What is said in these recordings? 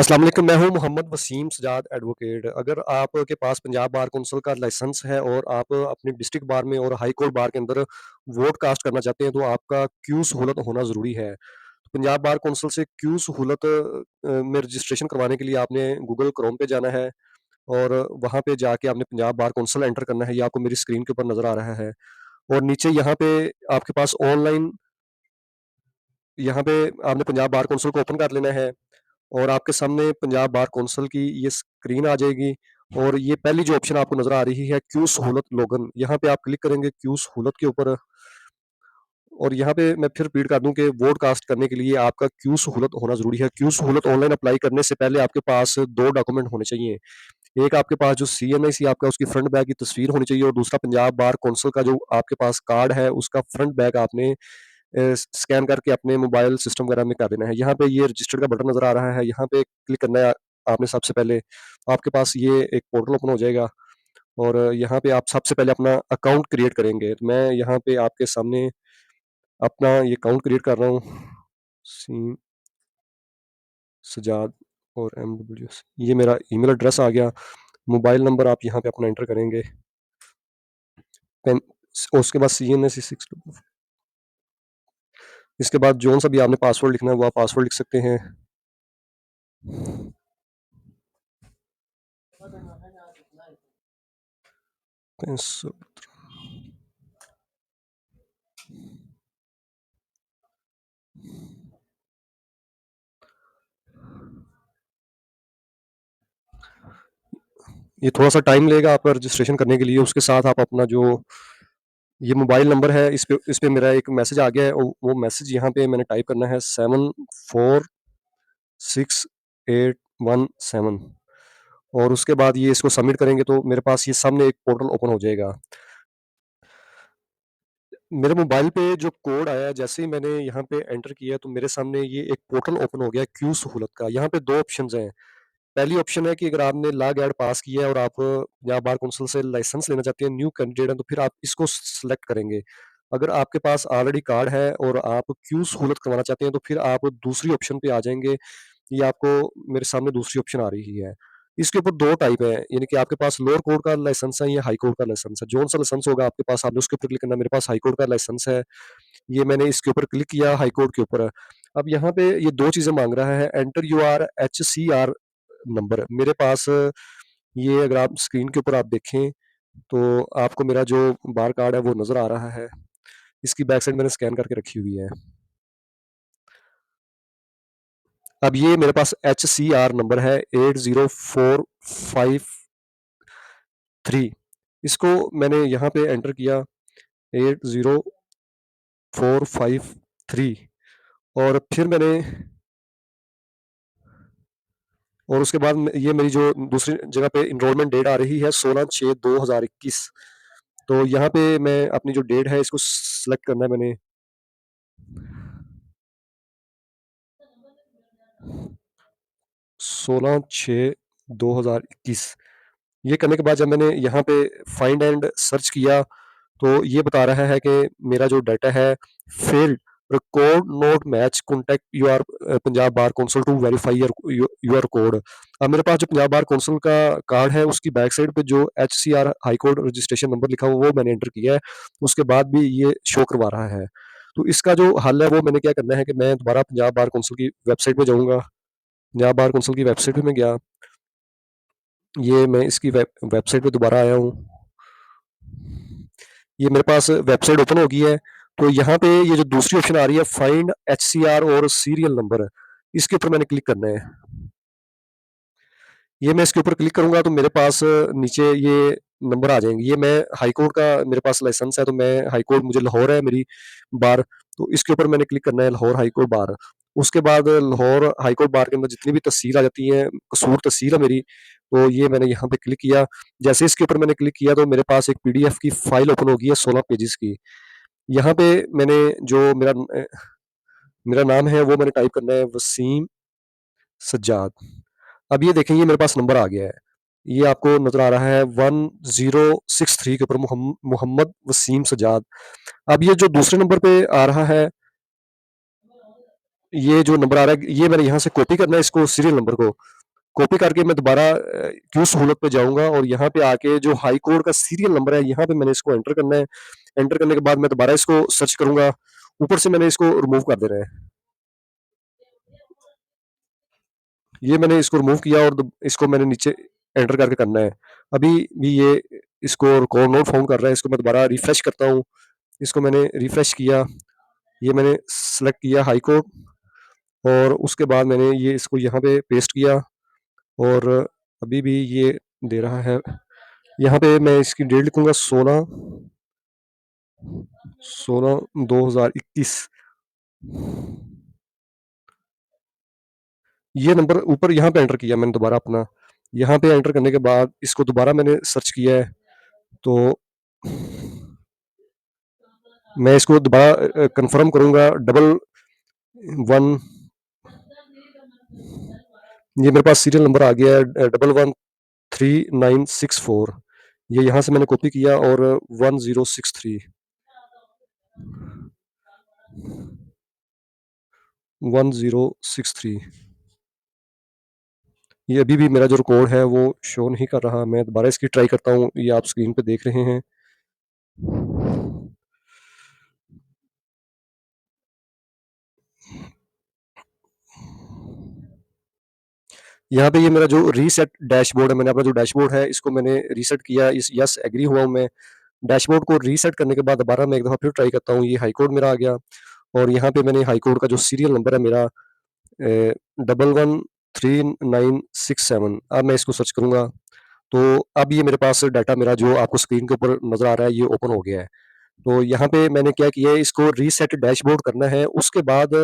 अस्सलाम वालेकुम, मैं हूँ मोहम्मद वसीम सजाद एडवोकेट। अगर आपके पास पंजाब बार कौंसिल का लाइसेंस है और आप अपनी डिस्ट्रिक्ट बार में और हाई कोर्ट बार के अंदर वोट कास्ट करना चाहते हैं, तो आपका क्यू सहूलत होना ज़रूरी है। तो पंजाब बार कौंसिल से क्यू सहूलत में रजिस्ट्रेशन करवाने के लिए आपने गूगल क्रोम पे जाना है और वहाँ पे जाके आपने पंजाब बार कौंसिल एंटर करना है। ये आपको मेरी स्क्रीन के ऊपर नज़र आ रहा है और नीचे आपके पास ऑनलाइन यहाँ पे आपने पंजाब बार कौंसिल को ओपन कर लेना है। और आपके सामने पंजाब बार कौंसिल की ये स्क्रीन आ जाएगी और ये पहली जो ऑप्शन आपको नज़र आ रही है क्यू सहूलत लॉगिन, यहाँ पे आप क्लिक करेंगे क्यू सहूलत के ऊपर। और यहाँ पे मैं फिर रिपीट कर दूं कि वोट कास्ट करने के लिए आपका क्यू सहूलत होना ज़रूरी है। क्यू सहूलत ऑनलाइन अप्लाई करने से पहले आपके पास 2 डॉक्यूमेंट होने चाहिए। एक आपके पास जो सीएनआईसी आपका उसकी फ्रंट बैक की तस्वीर होनी चाहिए और दूसरा पंजाब बार कौंसिल का जो आपके पास कार्ड है उसका फ्रंट बैक आपने स्कैन करके अपने मोबाइल सिस्टम वगैरह में कर देना है। यहाँ पे ये रजिस्टर्ड का बटन नज़र आ रहा है, यहाँ पे क्लिक करना है आपने सबसे पहले। आपके पास ये एक पोर्टल ओपन हो जाएगा और यहाँ पे आप सबसे पहले अपना अकाउंट क्रिएट करेंगे। तो मैं यहाँ पे आपके सामने अपना ये अकाउंट क्रिएट कर रहा हूँ। सीम सजाद और एमडब्ल्यूएस, ये मेरा ईमेल एड्रेस आ गया। मोबाइल नंबर आप यहाँ पे अपना एंटर करेंगे। पेन उसके बाद सीएनएसी 6। इसके बाद जोन सा भी आपने पासवर्ड लिखना है वो आप पासवर्ड लिख सकते हैं। पेंसिल। ये थोड़ा-सा टाइम लेगा आपका रजिस्ट्रेशन करने के लिए, उसके साथ आप अपना जो ये मोबाइल नंबर है, इस पे मेरा एक मैसेज आ गया है, वो मैसेज यहाँ पे मैंने टाइप करना है 746817 और उसके बाद ये इसको सबमिट करेंगे तो मेरे पास ये सामने एक पोर्टल ओपन हो जाएगा। मेरे मोबाइल पे जो कोड आया है, जैसे ही मैंने यहाँ पे एंटर किया तो मेरे सामने ये एक पोर्टल ओपन हो गया क्यू सहूलत का। यहाँ पे 2 ऑप्शंस हैं। पहली ऑप्शन है कि अगर आपने लॉ गैड पास किया है और आप या बार काउंसिल से लाइसेंस लेना चाहते हैं, न्यू कैंडिडेट हैं, तो फिर आप इसको सेलेक्ट करेंगे। अगर आपके पास ऑलरेडी कार्ड है और आप क्यू सहूलत करवाना चाहते हैं, तो फिर आप दूसरी ऑप्शन पे आ जाएँगे। ये आपको मेरे सामने दूसरी ऑप्शन आ रही है। इसके ऊपर 2 टाइप है, यानी कि आपके पास लोअर कोर्ट का लाइसेंस है या हाई कोर्ट का लाइसेंस है। जौन-सा लाइसेंस होगा आपके पास, आपने उसके ऊपर क्लिक करना है। मेरे पास हाई कोर्ट का लाइसेंस है। ये मैंने इसके ऊपर क्लिक किया हाई कोर्ट के ऊपर। अब यहाँ पे ये 2 चीज़ें माँग रहा है, एंटर योर एचसीआर नंबर। मेरे पास ये अगर आप स्क्रीन के ऊपर आप देखें, तो आपको मेरा जो बार कार्ड है वो नज़र आ रहा है। इसकी बैक साइड मैंने स्कैन करके रखी हुई है। अब ये मेरे पास एचसीआर नंबर है 80453। इसको मैंने यहाँ पे एंटर किया 80453 और फिर मैंने और उसके बाद ये मेरी जो दूसरी जगह पे एनरोलमेंट डेट आ रही है 16/6/2021। तो यहाँ पे मैं अपनी जो डेट है इसको सेलेक्ट करना है मैंने। 16/6/2021। ये करने के बाद जब मैंने यहाँ पे फाइंड एंड सर्च किया, तो ये बता रहा है कि मेरा जो डाटा है failed, record not match, contact your Punjab bar council to verify your code. अब मेरे पास जो पंजाब बार काउंसिल का कार्ड है उसकी बैक साइड पे जो HCR high court registration number लिखा हुआ वो मैंने एंटर किया है। उसके बाद भी ये शो करवा रहा है। तो इसका जो हल है वो मैंने क्या करना है कि मैं दोबारा पंजाब बार काउंसिल की वेबसाइट पे जाऊँगा। पंजाब बार काउंसिल की वेबसाइट पे मैं गया। ये मैं इसकी वेबसाइट पे दोबारा आया हूँ। ये मेरे पास वेबसाइट ओपन हो गई है। तो यहाँ पे ये जो दूसरी ऑप्शन आ रही है फाइंड एचसीआर और सीरियल नंबर, इसके ऊपर मैंने क्लिक करना है। ये मैं इसके ऊपर क्लिक करूँगा तो मेरे पास नीचे ये नंबर आ जाएँगे। ये मैं हाई कोर्ट का मेरे पास लाइसेंस है, तो मैं हाई कोर्ट मुझे लाहौर है मेरी बार, तो इसके ऊपर मैंने क्लिक करना है लाहौर हाई कोर्ट बार। उसके बाद लाहौर हाई कोर्ट बार के अंदर जितनी भी तहसील आ जाती हैं, कसूर तहसील है मेरी, तो ये मैंने यहाँ पे क्लिक किया। जैसे इसके ऊपर मैंने क्लिक किया तो मेरे पास एक पीडीएफ की फाइल ओपन हो गई है 16 पेजेज़ की। यहाँ पे मैंने जो मेरा नाम है वो मैंने टाइप करना है वसीम सज्जाद। अब ये देखें ये मेरे पास नंबर आ गया है। ये आपको नज़र आ रहा है 1063 के ऊपर मोहम्मद वसीम सज्जाद। अब ये जो दूसरे नंबर पे आ रहा है ये जो नंबर आ रहा है, ये मैंने यहाँ से कॉपी करना है इसको, सीरियल नंबर को। कॉपी करके मैं दोबारा क्यू सहूलत पे जाऊँगा और यहाँ पे आके जो हाई कोर्ट का सीरियल नंबर है, यहाँ पे मैंने इसको एंटर करना है। एंटर करने के बाद मैं दोबारा इसको सर्च करूँगा। ऊपर से मैंने इसको रिमूव कर देना है। ये मैंने इसको रिमूव किया और इसको मैंने नीचे एंटर करके करना है। अभी भी ये इसको रिकॉर्ड नोट फाउंड कर रहा है, इसको मैं दोबारा रिफ्रेश करता हूँ। इसको मैंने रिफ्रेश किया, ये मैंने सेलेक्ट किया हाई कोर्ट और उसके बाद मैंने ये इसको यहाँ पे पेस्ट किया और अभी भी ये दे रहा है। यहाँ पे मैं इसकी डेट लिखूँगा 16/16/2021। ये नंबर ऊपर यहाँ पे एंटर किया मैंने दोबारा अपना। यहाँ पे एंटर करने के बाद इसको दोबारा मैंने सर्च किया है, तो मैं इसको दोबारा कन्फर्म करूँगा। डबल 1 ये मेरे पास सीरियल नंबर आ गया है 113964। ये यहाँ से मैंने कॉपी किया और 1063 1063 ये अभी भी मेरा जो रिकॉर्ड है वो शो नहीं कर रहा। मैं दोबारा इसकी ट्राई करता हूँ, ये आप स्क्रीन पे देख रहे हैं। यहाँ पे ये मेरा जो रीसेट डैशबोर्ड है, मैंने अपना जो डैशबोर्ड है इसको मैंने रीसेट किया, इस यस एग्री हुआ हूँ मैं। डैशबोर्ड को रीसेट करने के बाद दोबारा मैं एक दफ़ा फिर ट्राई करता हूँ, ये हाई कोड मेरा आ गया और यहाँ पे मैंने हाई कोड का जो सीरियल नंबर है मेरा 113967। अब मैं इसको सर्च करूँगा, तो अब ये मेरे पास डाटा मेरा जो आपको स्क्रीन के ऊपर नज़र आ रहा है, ये ओपन हो गया है। तो यहाँ पे मैंने क्या किया है, इसको रीसेट डैशबोर्ड करना है। उसके बाद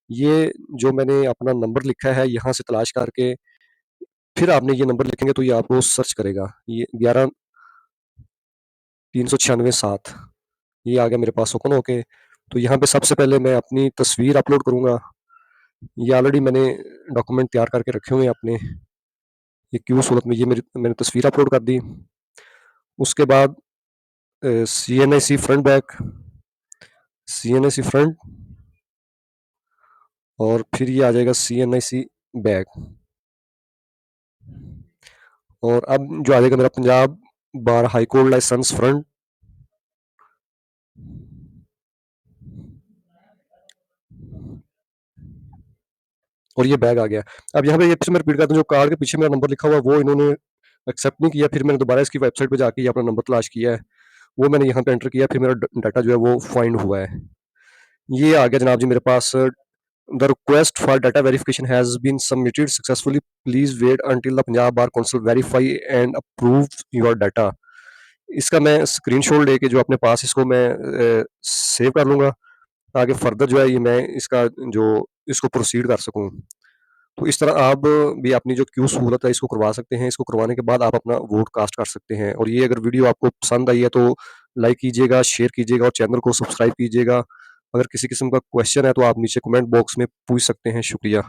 ये जो मैंने अपना नंबर लिखा है, यहाँ से तलाश करके फिर आपने ये नंबर लिखेंगे तो ये आपको सर्च करेगा। ये 11 396 7 ये आ गया मेरे पास ओपन होके। तो यहाँ पे सबसे पहले मैं अपनी तस्वीर अपलोड करूँगा। ये ऑलरेडी मैंने डॉक्यूमेंट तैयार करके रखे हुए हैं अपने। ये क्यू सूरत में ये मेरी मैंने तस्वीर अपलोड कर दी। उसके बाद CNIC front back, CNIC front और फिर ये आ जाएगा सीएनआईसी बैक। और अब जो आ जाएगा मेरा पंजाब बार हाई कोर्ट लाइसेंस फ्रंट। और ये बैग आ गया। अब यहाँ पे ये फिर मैं रिपीट करता हूँ, जो कार्ड के पीछे मेरा नंबर लिखा हुआ है वो इन्होंने एक्सेप्ट नहीं किया। फिर मैंने दोबारा इसकी वेबसाइट पे जाके ये अपना नंबर तलाश किया है, वो मैंने यहाँ पे एंटर किया, फिर मेरा डाटा जो है वो फाइंड हुआ है। ये आ गया जनाब जी मेरे पास। The request for data verification has been submitted successfully, please wait until the Punjab bar council verify and approve your data. इसका मैं स्क्रीनशॉट लेके जो अपने पास इसको मैं सेव कर लूँगा, ताकि फर्दर जो है ये मैं इसका जो इसको प्रोसीड कर सकूँ। तो इस तरह आप भी अपनी जो क्यू सहूलत है इसको करवा सकते हैं। इसको करवाने के बाद आप अपना वोट कास्ट कर सकते हैं। और ये अगर वीडियो आपको पसंद आई है तो लाइक कीजिएगा, शेयर कीजिएगा और चैनल को सब्सक्राइब कीजिएगा। अगर किसी किस्म का क्वेश्चन है तो आप नीचे कमेंट बॉक्स में पूछ सकते हैं। शुक्रिया।